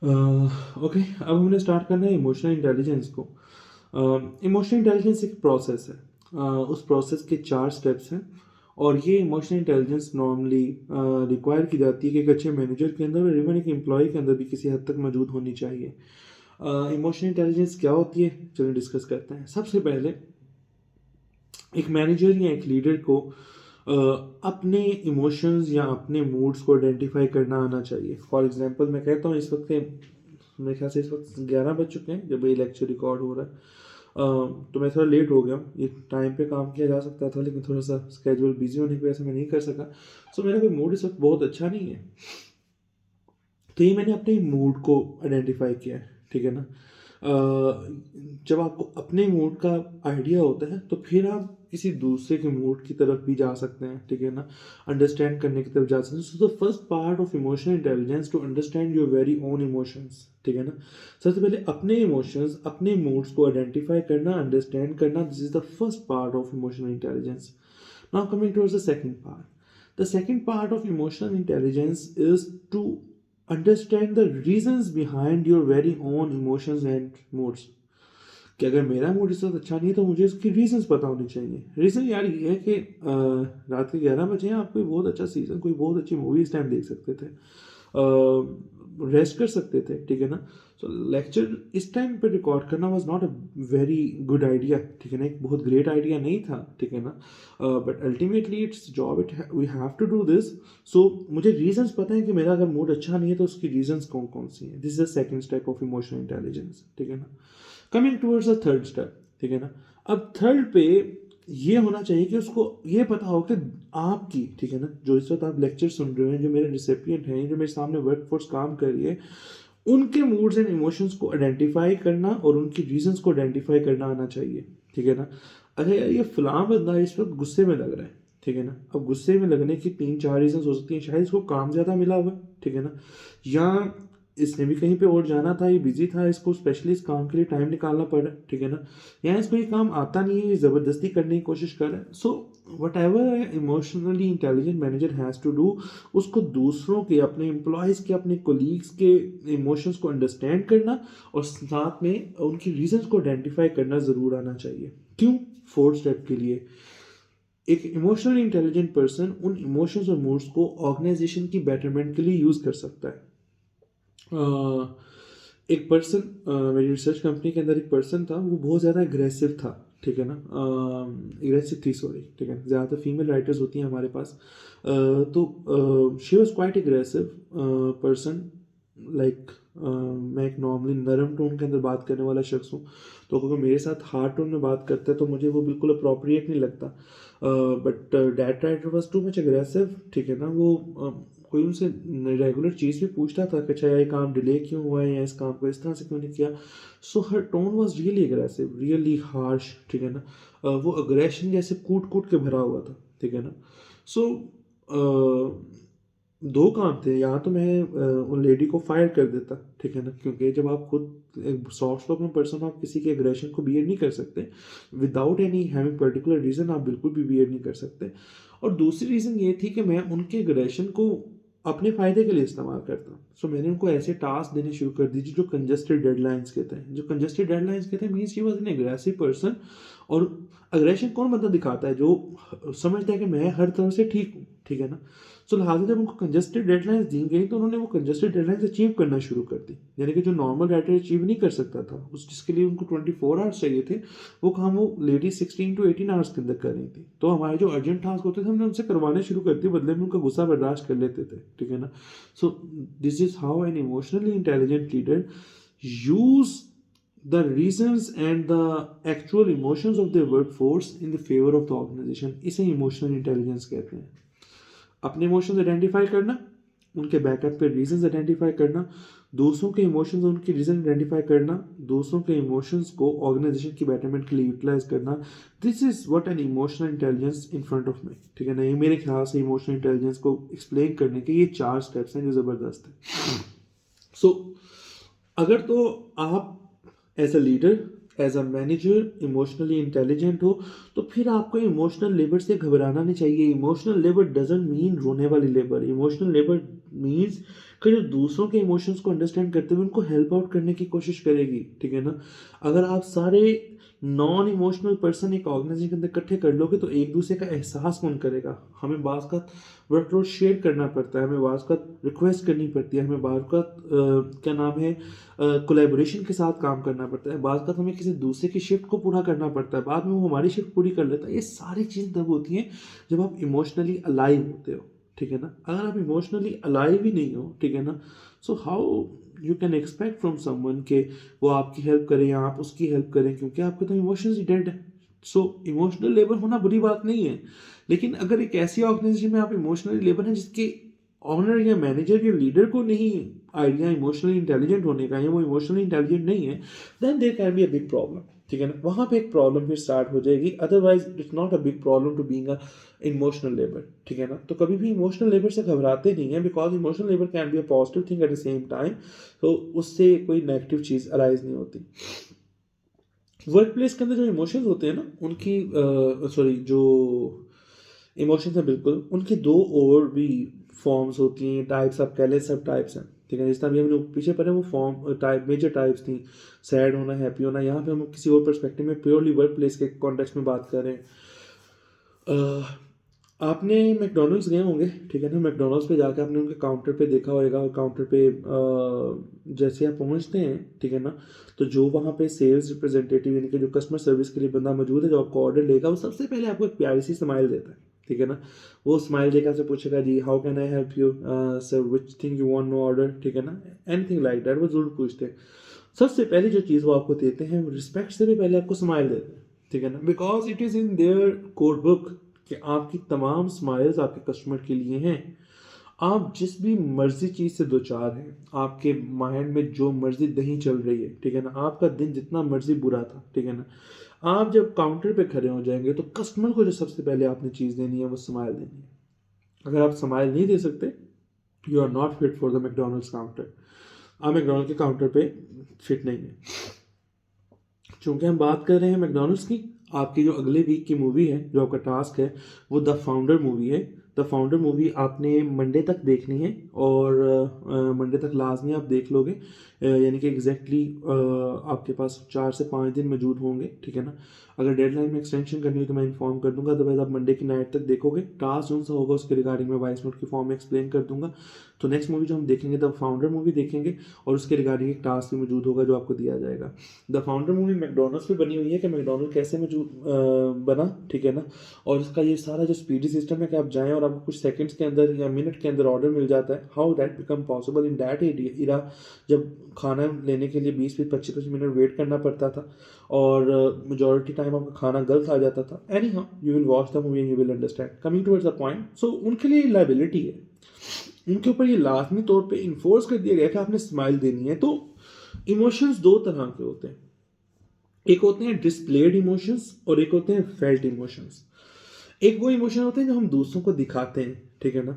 Okay, अब हमने start करना है इमोशनल इंटेलिजेंस को। इमोशनल इंटेलिजेंस एक प्रोसेस है। उस प्रोसेस के 4 स्टेप्स हैं और ये इमोशनल इंटेलिजेंस नॉर्मली रिक्वायर की जाती है कि एक अच्छे मैनेजर के अंदर और इवन एक एम्प्लॉय के अंदर भी किसी हद तक मौजूद होनी चाहिए। इमोशनल इंटेलिजेंस क्या होती है, चलिए डिस्कस करते हैं। सबसे पहले एक मैनेजर या एक लीडर को अपने इमोशंस या अपने मूड्स को आइडेंटिफाई करना आना चाहिए। फॉर एग्जांपल मैं कहता हूँ, इस वक्त मेरे ख्याल से इस वक्त 11 बज चुके हैं जब ये लेक्चर रिकॉर्ड हो रहा है। तो मैं थोड़ा लेट हो गया हूँ। ये टाइम पे काम किया जा सकता था लेकिन थोड़ा सा स्केड्यूल बिजी होने की वजह से मैं नहीं कर सका। सो मेरा कोई मूड इस वक्त बहुत अच्छा नहीं है। तो ये मैंने अपने मूड को आइडेंटिफाई किया है, ठीक है ना। जब आपको अपने मूड का आइडिया होता है तो फिर आप किसी दूसरे के मूड की तरफ भी जा सकते हैं, ठीक है ना। अंडरस्टैंड करने की तरफ जा सकते हैं। So the first part of emotional intelligence to understand your very own emotions, ठीक है ना। सबसे पहले अपने इमोशंस, अपने मूड्स को आइडेंटिफाई करना, अंडरस्टैंड करना, this is the first part of emotional intelligence. Now coming towards the second part, the second part of emotional intelligence is to understand the reasons behind your very own emotions and moods। कि अगर मेरा mood इस वक्त अच्छा नहीं है तो मुझे इसकी रीजंस पता होनी चाहिए। रीज़न यार ये है कि रात के 11 बजे आप कोई बहुत अच्छा सीज़न, कोई बहुत अच्छी मूवी इस टाइम देख सकते थे, रेस्ट कर सकते थे, ठीक है ना। सो लेक्चर इस टाइम पे रिकॉर्ड करना was not a very good idea, ठीक है ना। एक बहुत ग्रेट आइडिया नहीं था, ठीक है ना। But ultimately it's job, it we have to do this. So मुझे रीजंस पता है कि मेरा अगर मूड अच्छा नहीं है तो उसकी रीजंस कौन कौन सी हैं। This is the second step of emotional intelligence, ठीक है ना। Coming towards the third step, ठीक है ना। अब थर्ड पे ये होना चाहिए कि उसको ये पता हो कि आपकी, ठीक है ना, जो इस वक्त आप लेक्चर सुन रहे हैं, जो मेरे रिसिपिएंट हैं, जो मेरे सामने वर्क फोर्स काम कर रही है, उनके मूड्स एंड इमोशंस को आइडेंटिफाई करना और उनकी रीजंस को आइडेंटिफाई करना आना चाहिए, ठीक है ना। अच्छा यार, ये फलां बंदा इस वक्त गुस्से में लग रहा है, ठीक है ना। अब गुस्से में लगने की 3-4 रीजंस हो सकती हैं। शायद इसको काम ज़्यादा मिला हुआ है, ठीक है ना, या इसने भी कहीं पे और जाना था, ये बिजी था, इसको स्पेशली इस काम के लिए टाइम निकालना पड़ रहा है, ठीक है ना। या इसको ये काम आता नहीं है, ये ज़बरदस्ती करने की कोशिश कर रहा है। So whatever emotionally intelligent manager has to do, उसको दूसरों के, अपने एम्प्लॉयज़ के, अपने कोलीग्स के इमोशंस को अंडरस्टैंड करना और साथ में उनकी रीजंस को आइडेंटिफाई करना ज़रूर आना चाहिए। क्यों? फोर्थ स्टेप के लिए एक इमोशनली इंटेलिजेंट पर्सन उन इमोशंस और मूड्स को ऑर्गेनाइजेशन की बेटरमेंट के लिए यूज़ कर सकता है। एक पर्सन, मेरी रिसर्च कंपनी के अंदर एक पर्सन था, वो बहुत ज़्यादा एग्रेसिव था, ठीक है ना। एग्रेसिव थी, सॉरी, ठीक है। ज़्यादातर फीमेल राइटर्स होती हैं हमारे पास। तो she was quite aggressive person, like मैं एक नॉर्मली नरम टोन के अंदर बात करने वाला शख्स हूँ। तो अगर मेरे साथ हार्ड टोन में बात करता है तो मुझे वो बिल्कुल अप्रोप्रिएट नहीं लगता। But that writer was too much aggressive, ठीक है ना। वो कोई उनसे रेगुलर चीज़ भी पूछता था कि अच्छा ये काम डिले क्यों हुआ है या इस काम को इस तरह से क्यों नहीं किया। So her tone was really aggressive, really harsh, ठीक है ना। वो अग्रेशन जैसे कूट कूट के भरा हुआ था, ठीक है ना। सो दो काम थे, या तो मैं उन लेडी को फायर कर देता, ठीक है ना, क्योंकि जब आप खुद एक सॉफ्ट स्पोकन पर्सन, आप किसी के एग्रेशन को बियर नहीं कर सकते without any having particular reason, आप बिल्कुल भी बियर नहीं कर सकते। और दूसरी रीज़न ये थी कि मैं उनके एग्रेशन को अपने फ़ायदे के लिए इस्तेमाल करता हूँ। सो मैंने उनको ऐसे टास्क देने शुरू कर दिए जो कंजस्टेड डेडलाइंस के थे। जो कंजस्टेड डेडलाइंस के थे means she was an aggressive person. और अग्रेशन कौन बंदा दिखाता है? जो समझता है कि मैं हर तरह से ठीक हूँ, ठीक है ना। सो लिहाजा जब उनको कंजस्टेड डेडलाइंस दी गई तो उन्होंने वो कंजस्टेड डेडलाइंस अचीव करना शुरू कर दी। यानी कि जो नॉर्मल राइटर अचीव नहीं कर सकता था, उस जिसके लिए उनको 24 आवर्स चाहिए थे, वो काम वो लेडी 16 to 18 आवर्स के अंदर कर रही थी। तो हमारे जो अर्जेंट टास्क होते थे हमने उनसे करवाने शुरू कर दिए, बदले में उनका गुस्सा बर्दाश्त कर लेते थे, ठीक है ना। So this is how an emotionally intelligent leader use the reasons and the actual emotions of their workforce in the favor of the organization। इसे इमोशनल इंटेलिजेंस कहते हैं। अपने इमोशंस आइडेंटिफाई करना, उनके बैकअप पे रीजंस आइडेंटिफाई करना, दूसरों के इमोशंस और उनकी रीजन आइडेंटिफाई करना, दूसरों के इमोशंस को ऑर्गेनाइजेशन की बेटरमेंट के लिए यूटिलाइज करना। This is what an emotional intelligence in front of me, ठीक है ना। ये मेरे ख्याल से इमोशनल इंटेलिजेंस को एक्सप्लेन करने के ये 4 स्टेप्स हैं जो ज़बरदस्त हैं। सो अगर तो आप as a leader, as a manager emotionally intelligent हो तो फिर आपको इमोशनल लेबर से घबराना नहीं चाहिए। इमोशनल लेबर डजंट मीन रोने वाली लेबर। इमोशनल लेबर मीन्स कि जो दूसरों के इमोशंस को अंडरस्टैंड करते हुए उनको हेल्प आउट करने की कोशिश करेगी, ठीक है ना। अगर आप सारे नॉन इमोशनल पर्सन एक ऑर्गेनाइजेशन के अंदर इकट्ठे कर लोगे तो एक दूसरे का एहसास कौन करेगा। हमें बाज़ का वर्कलोड शेयर करना पड़ता है, हमें बाज़ का रिक्वेस्ट करनी पड़ती है, हमें बाज़ का क्या नाम है कोलैबोरेशन के साथ काम करना पड़ता है, बाज़ का हमें किसी दूसरे की शिफ्ट को पूरा करना पड़ता है, बाद में वो हमारी शिफ्ट पूरी कर लेता है। ये सारी चीज़ तब होती हैं जब आप इमोशनली अलाइव होते हो, ठीक है ना। अगर आप इमोशनली अलाइव ही नहीं हो, ठीक है ना, so how you can expect from someone के वो आपकी हेल्प करे या आप उसकी हेल्प करें, क्योंकि आपके तो इमोशंस ही डेड है। सो इमोशनल लेबर होना बुरी बात नहीं है, लेकिन अगर एक ऐसी ऑर्गेनाइजेशन में आप इमोशनली लेबर हैं जिसके ऑनर या मैनेजर या लीडर को नहीं आइडिया इमोशनली इंटेलिजेंट होने का या वो इमोशनली इंटेलिजेंट नहीं है, then there can be a big problem, ठीक है ना। वहाँ पे एक प्रॉब्लम फिर स्टार्ट हो जाएगी। Otherwise it's not a big problem to being a emotional labour, ठीक है ना। तो कभी भी इमोशनल लेबर से घबराते नहीं है, because emotional labour can be a positive thing at the same time. तो उससे कोई नेगेटिव चीज़ अराइज नहीं होती। वर्क प्लेस के अंदर जो इमोशंस होते हैं ना उनकी सॉरी जो इमोशंस हैं बिल्कुल उनकी दो और भी फॉर्म्स होती हैं, टाइप्स आप कह लें, सब टाइप्स हैं, ठीक है। जिस तरह अभी हम लोग पीछे पढ़े वो फॉर्म टाइप मेजर टाइप्स थी, सैड होना, हैप्पी होना। यहाँ पे हम किसी और पर्सपेक्टिव में प्योरली वर्क प्लेस के कॉन्टेक्स्ट में बात कर रहे हैं। आपने मैकडोनल्ड्स गए होंगे, ठीक है ना। मैकडोनल्ड्स पे जाके आपने उनके काउंटर पे देखा होगा, और काउंटर पे जैसे आप पहुंचते हैं, ठीक है ना, तो जो वहाँ पे सेल्स रिप्रेजेंटेटिव यानी कि जो कस्टमर सर्विस के लिए बंदा मौजूद है जो आपको ऑर्डर लेगा, वो सबसे पहले आपको एक प्यारी सी स्माइल देता है, ठीक है ना। वो स्माइल देकर आपसे पूछेगा जी how can I help you sir, which thing you want no order, ठीक है ना, एनीथिंग लाइक दैट, वो जरूर पूछते हैं। सबसे पहले जो चीज़ वो आपको देते हैं वो रिस्पेक्ट से भी पहले आपको स्माइल देते हैं, ठीक है ना, because it is in their code book कि आपकी तमाम स्माइल्स आपके कस्टमर के लिए हैं। आप जिस भी मर्जी चीज़ से दो चार हैं, आपके माइंड में जो मर्जी दही चल रही है, ठीक है ना, आपका दिन जितना मर्जी बुरा था, ठीक है ना, आप जब काउंटर पे खड़े हो जाएंगे तो कस्टमर को जो सबसे पहले आपने चीज़ देनी है वो स्माइल देनी है। अगर आप स्माइल नहीं दे सकते, you are not fit for the McDonald's counter. आप मैकडोनल्ड के काउंटर पे फिट नहीं है। चूंकि हम बात कर रहे हैं मैकडोनल्ड्स की, आपकी जो अगले वीक की मूवी है, जो आपका टास्क है, वो द फाउंडर मूवी है। द फाउंडर मूवी आपने मंडे तक देखनी है, और मंडे तक लाजमी आप देख लोगे, यानी कि एग्जैक्टली आपके पास 4 से 5 दिन मौजूद होंगे, ठीक है ना। अगर डेडलाइन में एक्सटेंशन करनी हो तो मैं इन्फॉर्म कर दूंगा, अदरवाइज आप मंडे की नाइट तक देखोगे। टास्क जो सा होगा उसके रिगार्डिंग मैं वॉइस नोट की फॉर्म में एक्सप्लेन कर दूंगा। तो नेक्स्ट मूवी जो हम देखेंगे द फाउंडर मूवी देखेंगे, और उसके रिगार्डिंग एक टास्क भी मौजूद होगा जो आपको दिया जाएगा। द फाउंडर मूवी मैकडोनल्ड्स पे बनी हुई है कि मैकडोनल्ड कैसे बना, ठीक है ना, और इसका ये सारा जो स्पीडी सिस्टम है कि आप जाएं और आपको कुछ सेकंड्स के अंदर या मिनट के अंदर ऑर्डर मिल जाता है, how that become possible in that area जब खाना लेने के लिए 20-25 मिनट वेट करना पड़ता था, और मेजोरिटी टाइम आपका खाना गलत आ जाता था। Anyhow you will watch the movie and you will understand. Coming towards the point, so उनके लिए लाइबिलिटी है, उनके ऊपर ये लाजमी तौर पे इन्फोर्स कर दिया गया कि आपने स्माइल देनी है। तो इमोशंस दो तरह के होते हैं, एक होते हैं डिस्प्लेड इमोशंस और एक होते हैं फेल्ट इमोशंस। एक वो इमोशन होते हैं जो हम दूसरों को दिखाते हैं, ठीक है ना,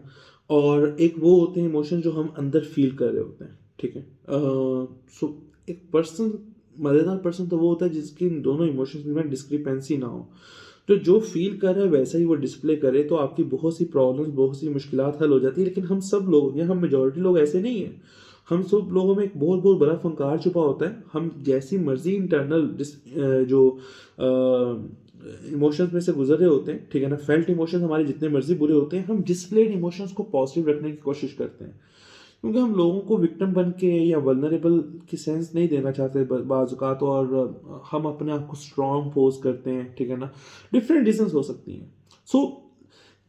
और एक वो होते हैं इमोशन जो हम अंदर फील कर रहे होते हैं, ठीक है। सो एक पर्सन, मज़ेदार पर्सन तो वो होता है जिसकी इन दोनों इमोशंस में डिस्क्रिपेंसी ना हो, तो जो फील कर रहा है वैसा ही वो डिस्प्ले करे, तो आपकी बहुत सी प्रॉब्लम्स, बहुत सी मुश्किलात हल हो जाती है। लेकिन हम सब लोग या हम मेजोरिटी लोग ऐसे नहीं हैं। हम सब लोगों में एक बहुत बहुत बड़ा फंकार छुपा होता है। हम जैसी मर्जी इंटरनल जो इमोशंस में से गुजर रहे होते हैं, ठीक है ना, फेल्ट इमोशंस हमारे जितने मर्जी बुरे होते हैं, हम डिस्प्लेड इमोशंस को पॉजिटिव रखने की कोशिश करते हैं, क्योंकि हम लोगों को विक्टिम बन के या वल्नरेबल की सेंस नहीं देना चाहते बाज़ात, और हम अपने आप को स्ट्रॉन्ग पोज करते हैं, ठीक है ना। डिफरेंट रीजंस हो सकती हैं। सो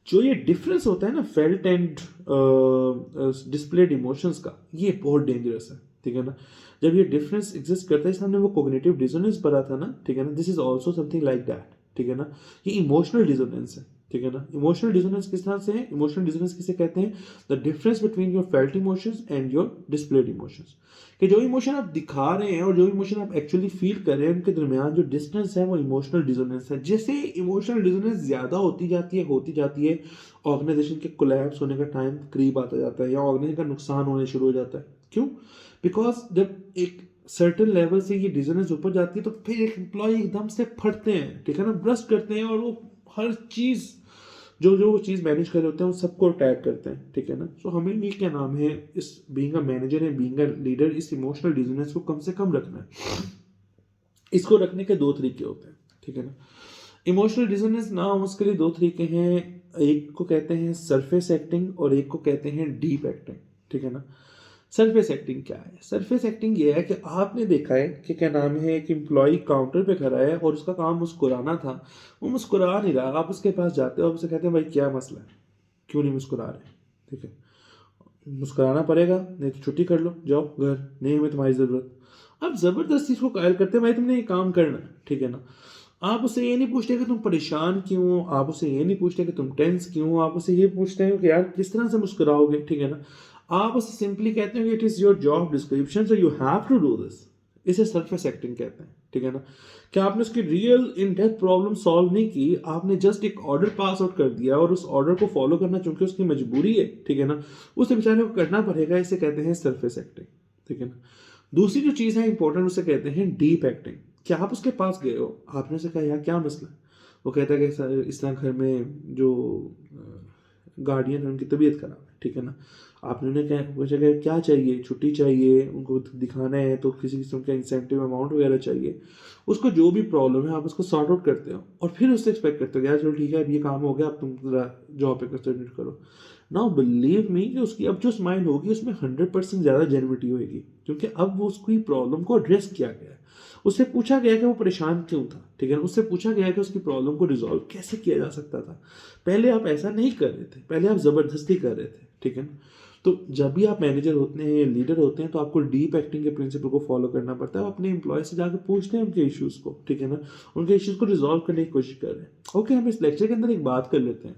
जो ये डिफरेंस होता है ना फेल्ट एंड डिस्प्लेड इमोशंस का, ये बहुत डेंजरस है, ठीक है ना। जब ये डिफरेंस एग्जिस्ट करता है, हमने वो कोग्निटिव डिसोनेंस पढ़ा था ना, ठीक है ना, this is also something like that, ठीक है ना। ये इमोशनल डिसोनेंस है, ठीक है ना। इमोशनल डिसोनेंस किस तरह से है, इमोशनल डिसोनेंस किसे कहते हैं, the difference between your felt emotions and your displayed emotions, कि जो इमोशन आप दिखा रहे हैं और जो इमोशन आप एक्चुअली फील कर रहे हैं उनके दरमियान जो डिस्टेंस है वो इमोशनल डिसोनेंस है। जैसे इमोशनल डिसोनेंस ज़्यादा होती जाती है, ऑर्गेनाइजेशन के कोलैप्स होने का टाइम करीब आता जाता है या ऑर्गेनाइजेशन का नुकसान होने शुरू हो जाता है। क्यों? बिकॉज जब एक सर्टेन लेवल से ये डिसोनेंस ऊपर जाती है तो फिर एक एम्प्लॉय एकदम से फटते हैं, ठीक है ना, ब्रस्ट करते हैं, और वो हर चीज़ जो जो वो चीज़ मैनेज कर रहे होते हैं उन सबको टैग करते हैं, ठीक है ना। सो हमें ये क्या नाम है, इस बीइंग अ मैनेजर है, बीइंग अ लीडर, इस इमोशनल डिजीनेस को कम से कम रखना है। इसको रखने के दो तरीके होते हैं, ठीक है ना। इमोशनल डिजीनेस ना हो उसके लिए दो तरीके हैं, एक को कहते हैं सरफेस एक्टिंग और एक को कहते हैं डीप एक्टिंग, ठीक है ना। सरफेस एक्टिंग क्या है? सरफेस एक्टिंग ये है कि आपने देखा है कि क्या नाम है, एक एम्प्लॉय काउंटर पे खड़ा है और उसका काम मुस्कुराना था, वो मुस्कुरा नहीं रहा, आप उसके पास जाते हो, आप उससे कहते हैं भाई क्या मसला है, क्यों नहीं मुस्कुरा रहे, ठीक है। मुस्कुराना पड़ेगा, नहीं तो छुट्टी कर लो, जाओ घर, नहीं हमें तुम्हारी ज़रूरत। आप ज़बरदस्ती इसको कायल करते हैं भाई तुमने ये काम करना है, ठीक है ना। आप उससे ये नहीं पूछते कि तुम परेशान क्यों हो, आप उससे ये नहीं पूछते कि तुम टेंस क्यों हो, आप उससे ये पूछते हैं कि यार किस तरह से मुस्कुराओगे, ठीक है ना। आप उससे सिंपली कहते हैं कि it is your job description so you have to do this. इसे सरफेस एक्टिंग कहते हैं, ठीक है ना। क्या आपने उसकी real in depth problem solve नहीं की, आपने जस्ट एक ऑर्डर पास आउट कर दिया और उस ऑर्डर को फॉलो करना चूंकि उसकी मजबूरी है, ठीक है ना, उसे बेचारे को करना पड़ेगा, इसे कहते हैं सरफेस एक्टिंग, ठीक है ना। दूसरी जो चीज़ है इंपॉर्टेंट, उसे कहते हैं डीप एक्टिंग। क्या आप उसके पास गए हो, आपने उसे कहा यार क्या मसला है, वो कहता है कि सर इस तरह घर में जो गार्डियन है उनकी तबीयत खराब है, ठीक है ना। आपने उन्हें क्या पूछा कि क्या चाहिए, छुट्टी चाहिए, उनको दिखाना है तो किसी किस्म का इंसेंटिव अमाउंट वगैरह चाहिए, उसको जो भी प्रॉब्लम है आप उसको सॉर्ट आउट करते हो और फिर उससे एक्सपेक्ट करते हो यार चलो ठीक है अब ये काम हो गया, अब तुम जरा जॉब पे कंसंट्रेट करो। नाउ बिलीव मी कि उसकी अब जो स्माइल होगी उसमें 100% ज़्यादा जेन्युइनिटी होगी, क्योंकि अब वो उसकी प्रॉब्लम को एड्रेस किया गया है, उससे पूछा गया कि वो परेशान क्यों था, ठीक है ना, उससे पूछा गया कि उसकी प्रॉब्लम को रिजॉल्व कैसे किया जा सकता था। पहले आप ऐसा नहीं कर रहे थे, पहले आप ज़बरदस्ती कर रहे थे, ठीक है ना। तो जब भी आप मैनेजर होते हैं या लीडर होते हैं तो आपको डीप एक्टिंग के प्रिंसिपल को फॉलो करना पड़ता है। आप अपने एम्प्लॉय से जाकर पूछते हैं उनके इश्यूज़ को, ठीक है ना, उनके इश्यूज़ को रिजॉल्व करने की कोशिश कर रहे हैं। ओके, हम इस लेक्चर के अंदर एक बात कर लेते हैं।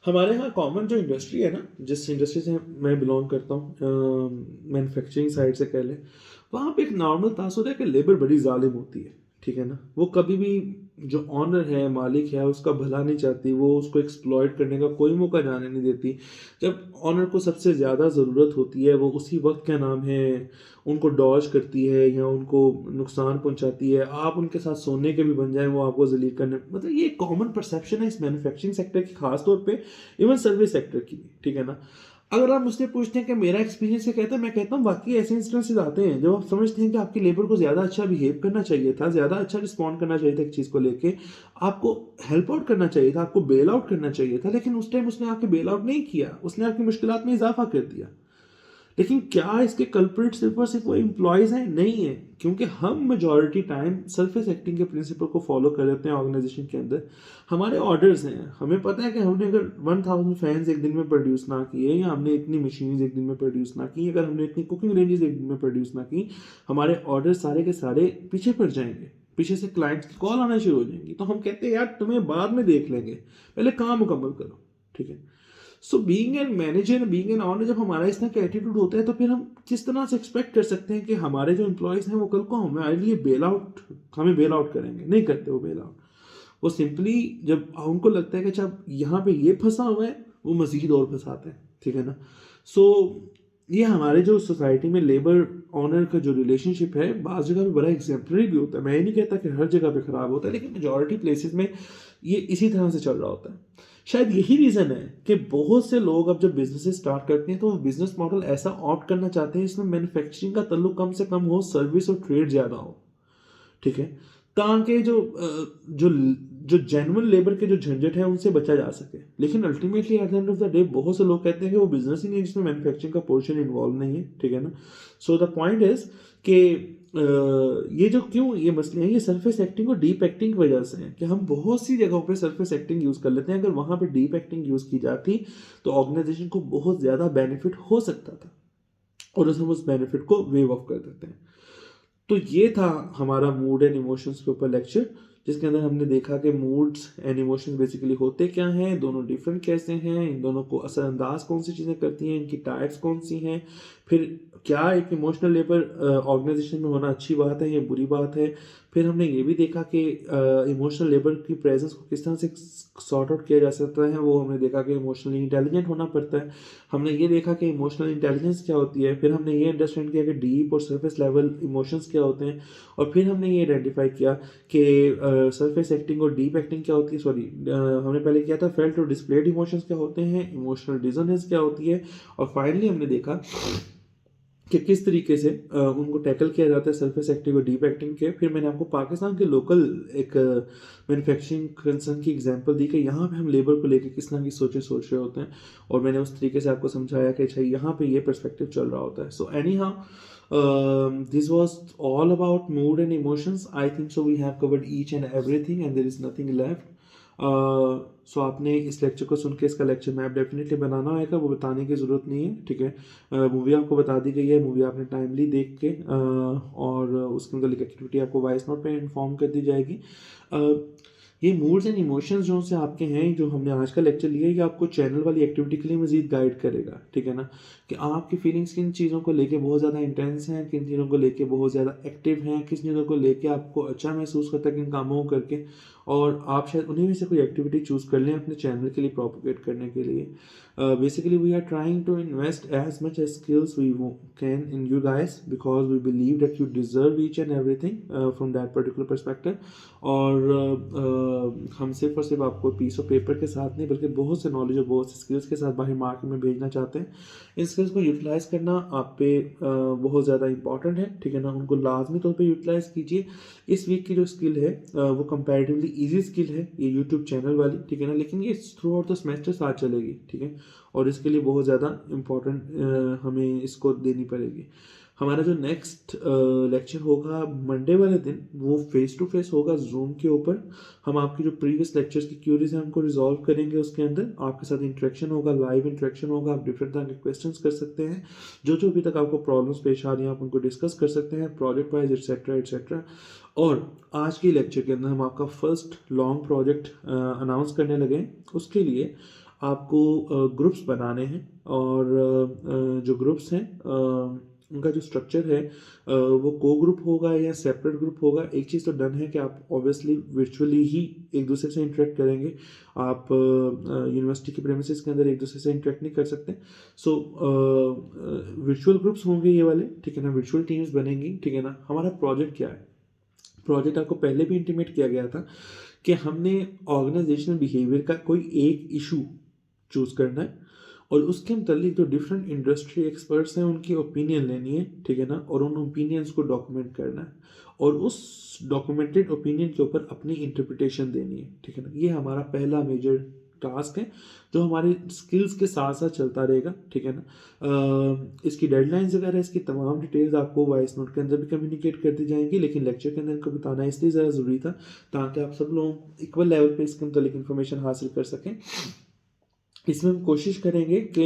हमारे यहाँ कॉमन जो इंडस्ट्री है ना, जिस इंडस्ट्री से मैं बिलोंग करता हूँ, मैन्युफैक्चरिंग साइड से कह लें, वहाँ पे एक नॉर्मल तासुर है कि लेबर बड़ी जालिम होती है, ठीक है ना। वो कभी भी जो ऑनर है, मालिक है, उसका भला नहीं चाहती, वो उसको एक्सप्लॉइट करने का कोई मौका जाने नहीं देती। जब ऑनर को सबसे ज़्यादा ज़रूरत होती है वो उसी वक्त क्या नाम है उनको डॉज करती है या उनको नुकसान पहुंचाती है। आप उनके साथ सोने के भी बन जाएं वो आपको जलील करने, मतलब ये कॉमन परसेप्शन है इस मैन्युफैक्चरिंग सेक्टर की खास तौर पे, इवन सर्विस सेक्टर की भी, ठीक है ना। अगर आप मुझसे पूछते हैं कि मेरा एक्सपीरियंस क्या कहता है, मैं कहता हूँ बाकी ऐसे इंस्टेंसेस आते हैं जब आप समझते हैं कि आपकी लेबर को ज़्यादा अच्छा बिहेव करना चाहिए था, ज़्यादा अच्छा रिस्पॉन्ड करना चाहिए था एक चीज़ को लेके, आपको हेल्प आउट करना चाहिए था, आपको बेल आउट करना चाहिए था, लेकिन उस टाइम उसने आपके बेल आउट नहीं किया, उसने आपकी मुश्किलात में इजाफा कर दिया। लेकिन क्या इसके कल्प्रिट सिर्फ और सिर्फ वो एम्प्लॉयज हैं? नहीं है, क्योंकि हम मेजॉरिटी टाइम सरफेस एक्टिंग के प्रिंसिपल को फॉलो कर लेते हैं ऑर्गेनाइजेशन के अंदर। हमारे ऑर्डर्स हैं, हमें पता है कि हमने अगर 1000 फैंस एक दिन में प्रोड्यूस ना किए या हमने इतनी मशीन्स एक दिन में प्रोड्यूस ना की, अगर हमने इतनी कुकिंग रेंजेस एक दिन में प्रोड्यूस ना की, हमारे ऑर्डर सारे के सारे पीछे पड़ जाएंगे, पीछे से क्लाइंट्स की कॉल आना शुरू हो जाएंगी। तो हम कहते हैं यार तुम्हें बाद में देख लेंगे, पहले काम मुकम्मल करो, ठीक है। So being an manager, being an owner, जब हमारा इस तरह का एटीट्यूड होता है तो फिर हम किस तरह से एक्सपेक्ट कर सकते हैं कि हमारे जो एम्प्लॉयज़ हैं वो कल को हमारे लिए हमें बेल आउट करेंगे? नहीं करते वो बेल आउट। वो सिंपली जब उनको लगता है कि अच्छा यहाँ पे ये फंसा हुआ है, वो मजीद और फंसाते हैं, ठीक है ना। सो ये हमारे जो सोसाइटी में लेबर ऑनर का जो रिलेशनशिप है बाज़ जगह पे बड़ा एग्जाम्पलरी भी होता है। मैं ये नहीं कहता कि हर जगह पे ख़राब होता है, लेकिन मेजॉरिटी प्लेसेस में ये इसी तरह से चल रहा होता है। शायद यही रीज़न है कि बहुत से लोग अब जब बिजनेस स्टार्ट करते हैं तो वो बिजनेस मॉडल ऐसा ऑप्ट करना चाहते हैं इसमें मैन्युफैक्चरिंग का तल्लुक कम से कम हो, सर्विस और ट्रेड ज़्यादा हो, ठीक है, ताकि जो जो जेन्युइन लेबर के जो झंझट है उनसे बचा जा सके। लेकिन ultimately at the end of the day बहुत से लोग कहते हैं कि वो बिजनेस ही नहीं है जिसमें मैन्युफैक्चरिंग का पोर्शन इन्वॉल्व नहीं है, ठीक है ना। सो द पॉइंट इज कि ये जो क्यों ये मसले हैं ये सरफेस एक्टिंग और डीप एक्टिंग की वजह से हैं कि हम बहुत सी जगहों पे सरफेस एक्टिंग यूज़ कर लेते हैं। अगर वहाँ पे डीप एक्टिंग यूज़ की जाती तो ऑर्गेनाइजेशन को बहुत ज़्यादा बेनिफिट हो सकता था और हम उस बेनिफिट को वेव ऑफ कर देते हैं। तो ये था हमारा मूड एंड इमोशंस के ऊपर लेक्चर, जिसके अंदर हमने देखा कि मूड्स एंड इमोशंस बेसिकली होते क्या हैं, दोनों डिफरेंट कैसे हैं, इन दोनों को असरअंदाज कौन सी चीज़ें करती हैं, इनकी टाइप्स कौन सी हैं, फिर क्या एक इमोशनल लेबर ऑर्गेनाइजेशन में होना अच्छी बात है या बुरी बात है, फिर हमने ये भी देखा कि इमोशनल लेबर की प्रेजेंस को किस तरह से सॉर्ट आउट किया जा सकता है, वो हमने देखा कि इमोशनली इंटेलिजेंट होना पड़ता है। हमने ये देखा कि इमोशनल इंटेलिजेंस क्या होती है, फिर हमने ये अंडरस्टैंड किया कि डीप और सरफेस लेवल इमोशंस क्या होते हैं, और फिर हमने ये आइडेंटिफाई किया कि सरफेस एक्टिंग और डीप एक्टिंग क्या होती है, सॉरी हमने पहले किया था फेल्ट और डिस्प्लेड इमोशंस क्या होते हैं, इमोशनल डिसोनेंस क्या होती है, और फाइनली हमने देखा कि किस तरीके से उनको टैकल किया जाता है सरफेस एक्टिंग और डीप एक्टिंग के। फिर मैंने आपको पाकिस्तान के लोकल एक मैन्युफैक्चरिंग कंसर्न की एग्जांपल दी कि यहाँ पे हम लेबर को लेकर किस तरह की सोचें सोच रहे होते हैं, और मैंने उस तरीके से आपको समझाया कि अच्छा यहाँ पे ये पर्सपेक्टिव चल रहा होता है। So anyhow this was all about mood and emotions. I think so we have covered each and everything and there is nothing left. So आपने इस लेक्चर को सुन के इसका लेक्चर मैप डेफिनेटली बनाना होगा, वो बताने की ज़रूरत नहीं है, ठीक है। मूवी आपको बता दी गई है, मूवी आपने टाइमली देख के और उसके मतलब एक्टिविटी आपको वॉइस नोट पे इन्फॉर्म कर दी जाएगी। ये मूड्स एंड इमोशंस जो से आपके हैं, जो हमने आज का लेक्चर लिया है, ये आपको चैनल वाली एक्टिविटी के लिए मजीद गाइड करेगा, ठीक है ना, कि आपकी फीलिंग्स किन चीज़ों को लेके बहुत ज़्यादा इंटेंस हैं, किन चीज़ों को लेके बहुत ज़्यादा एक्टिव हैं, किस चीज़ों को लेके आपको अच्छा महसूस करता है किन कामों को करके, और आप शायद उन्हीं में से कोई एक्टिविटी चूज़ कर लें अपने चैनल के लिए प्रोपोगेट करने के लिए। Basically we are trying to invest as much as skills we can in you guys because we believe that you deserve each and everything from that particular perspective। और हम सिर्फ और सिर्फ आपको पीस ऑफ पेपर के साथ नहीं बल्कि बहुत से नॉलेज और बहुत से स्किल्स के साथ बाहर मार्केट में भेजना चाहते हैं। इन स्किल्स को यूटिलाइज़ करना आप पे बहुत ज़्यादा इंपॉर्टेंट है, ठीक है ना, उनको लाजमी तौर पे यूटिलाइज़ कीजिए। इस वीक की जो स्किल है वो कंपैरेटिवली इजी स्किल है, ये यूट्यूब चैनल वाली, ठीक है ना, लेकिन ये थ्रू आउट द सेमेस्टर साथ चलेगी, ठीक है, और इसके लिए बहुत ज़्यादा इम्पोर्टेंट हमें इसको देनी पड़ेगी। हमारा जो नेक्स्ट लेक्चर होगा मंडे वाले दिन, वो फेस टू फेस होगा जूम के ऊपर। हम आपकी जो प्रीवियस लेक्चर्स की क्यूरीज हैं हमको रिजॉल्व करेंगे, उसके अंदर आपके साथ इंटरेक्शन होगा, लाइव इंटरेक्शन होगा, आप डिफरेंट तरह के क्वेश्चंस कर सकते हैं, जो जो अभी तक आपको प्रॉब्लम्स पेश आ रही हैं आप उनको डिस्कस कर सकते हैं प्रोजेक्ट वाइज एटसेट्रा एटसेट्रा। और आज की लेक्चर के अंदर हम आपका फर्स्ट लॉन्ग प्रोजेक्ट अनाउंस करने लगे हैं। उसके लिए आपको ग्रुप्स बनाने हैं, और जो ग्रुप्स हैं उनका जो स्ट्रक्चर है वो को ग्रुप होगा या सेपरेट ग्रुप होगा। एक चीज़ तो डन है कि आप ऑब्वियसली वर्चुअली ही एक दूसरे से इंटरेक्ट करेंगे, आप यूनिवर्सिटी के प्रेमिसेस के अंदर एक दूसरे से इंटरेक्ट नहीं कर सकते। सो वर्चुअल ग्रुप्स होंगे ये वाले, ठीक है ना, वर्चुअल टीम्स बनेंगी, ठीक है ना। हमारा प्रोजेक्ट क्या है, प्रोजेक्ट आपको पहले भी इंटीमेट किया गया था कि हमने ऑर्गेनाइजेशनल बिहेवियर का कोई एक इशू चूज़ करना है, और उसके मतलब जो डिफरेंट इंडस्ट्री एक्सपर्ट्स हैं उनकी ओपिनियन लेनी है, ठीक है ना, और उन ओपिनियंस को डॉक्यूमेंट करना है, और उस डॉक्यूमेंटेड ओपिनियन के ऊपर अपनी इंटरप्रिटेशन देनी है, ठीक है ना। ये हमारा पहला मेजर टास्क है जो हमारे स्किल्स के साथ साथ चलता रहेगा, ठीक है ना। इसकी डेडलाइंस वगैरह, इसकी तमाम डिटेल्स आपको वॉइस नोट के अंदर भी कम्युनिकेट कर दी जाएंगी, लेकिन लेक्चर के अंदर इनको बताना इसलिए ज़्यादा ज़रूरी था ताकि आप सब लोग इक्वल लेवल पे इसके मतलब इन्फॉर्मेशन हासिल कर सकें। इसमें हम कोशिश करेंगे कि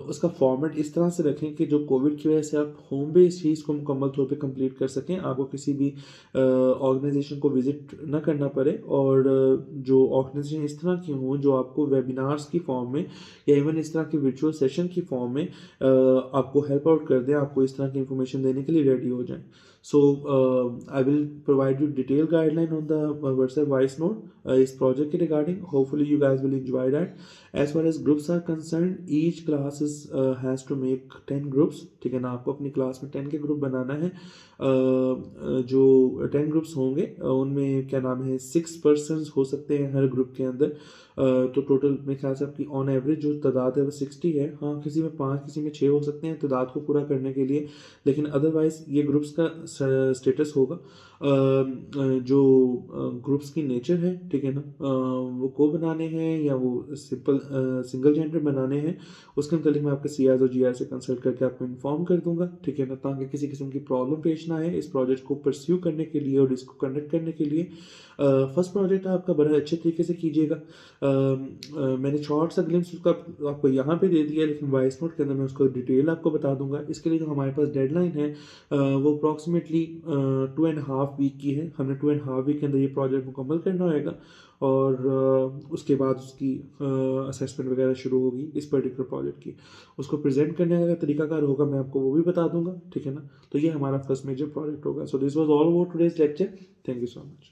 उसका फॉर्मेट इस तरह से रखें कि जो कोविड की वजह से आप होम बेस्ड ही इसको मुकम्मल तौर पे कंप्लीट कर सकें, आपको किसी भी ऑर्गेनाइजेशन को विजिट ना करना पड़े, और जो ऑर्गेनाइजेशन इस तरह की हों जो आपको वेबिनार्स की फॉर्म में या इवन इस तरह के वर्चुअल सेशन की फॉर्म में आपको हेल्प आउट कर दें, आपको इस तरह की इंफॉर्मेशन देने के लिए रेडी हो जाएं। So I will provide you detailed guideline on the WhatsApp voice note इस project के regarding. Hopefully you guys will enjoy that. As far as groups are concerned, each class is has to make 10 groups, ठीक है ना। आपको अपनी class में 10 के group बनाना है। जो 10 ग्रुप्स होंगे उनमें क्या नाम है 6 पर्सन्स हो सकते हैं हर ग्रुप के अंदर। तो टोटल मेरे ख्याल से आपकी ऑन एवरेज जो तादाद है वो 60 है। हाँ, किसी में 5 किसी में 6 हो सकते हैं तादाद को पूरा करने के लिए, लेकिन अदरवाइज ये ग्रुप्स का स्टेटस होगा। जो ग्रुप्स की नेचर है, ठीक है ना, वो को बनाने हैं या वो सिंगल जेंडर बनाने हैं, उसके मतलब मैं आपके CRs और GR से कंसल्ट करके आपको इन्फॉर्म कर दूंगा, ठीक है ना, ताकि किसी किस्म की प्रॉब्लम पेश ना आए इस प्रोजेक्ट को परस्यू करने के लिए और इसको कंडक्ट करने के लिए। फर्स्ट प्रोजेक्ट आपका बड़ा अच्छे तरीके से कीजिएगा। मैंने शॉर्ट सा ग्लिम्स उसका आपको यहाँ पे दे दिया, लेकिन वॉइस नोट के अंदर मैं उसको डिटेल आपको बता दूंगा। इसके लिए जो हमारे पास डेडलाइन है वो अप्रॉक्सीमेटली 2.5 वीक की है। हमें 2.5 वीक के अंदर ये प्रोजेक्ट मुकम्मल करना होगा, और उसके बाद उसकी असेसमेंट वगैरह शुरू होगी इस पर्टिकुलर प्रोजेक्ट की। उसको प्रेजेंट करने का तरीकाकार होगा, मैं आपको वो भी बता दूंगा, ठीक है ना। तो ये हमारा फर्स्ट मेजर प्रोजेक्ट होगा। So this was all about today's lecture. Thank you so much.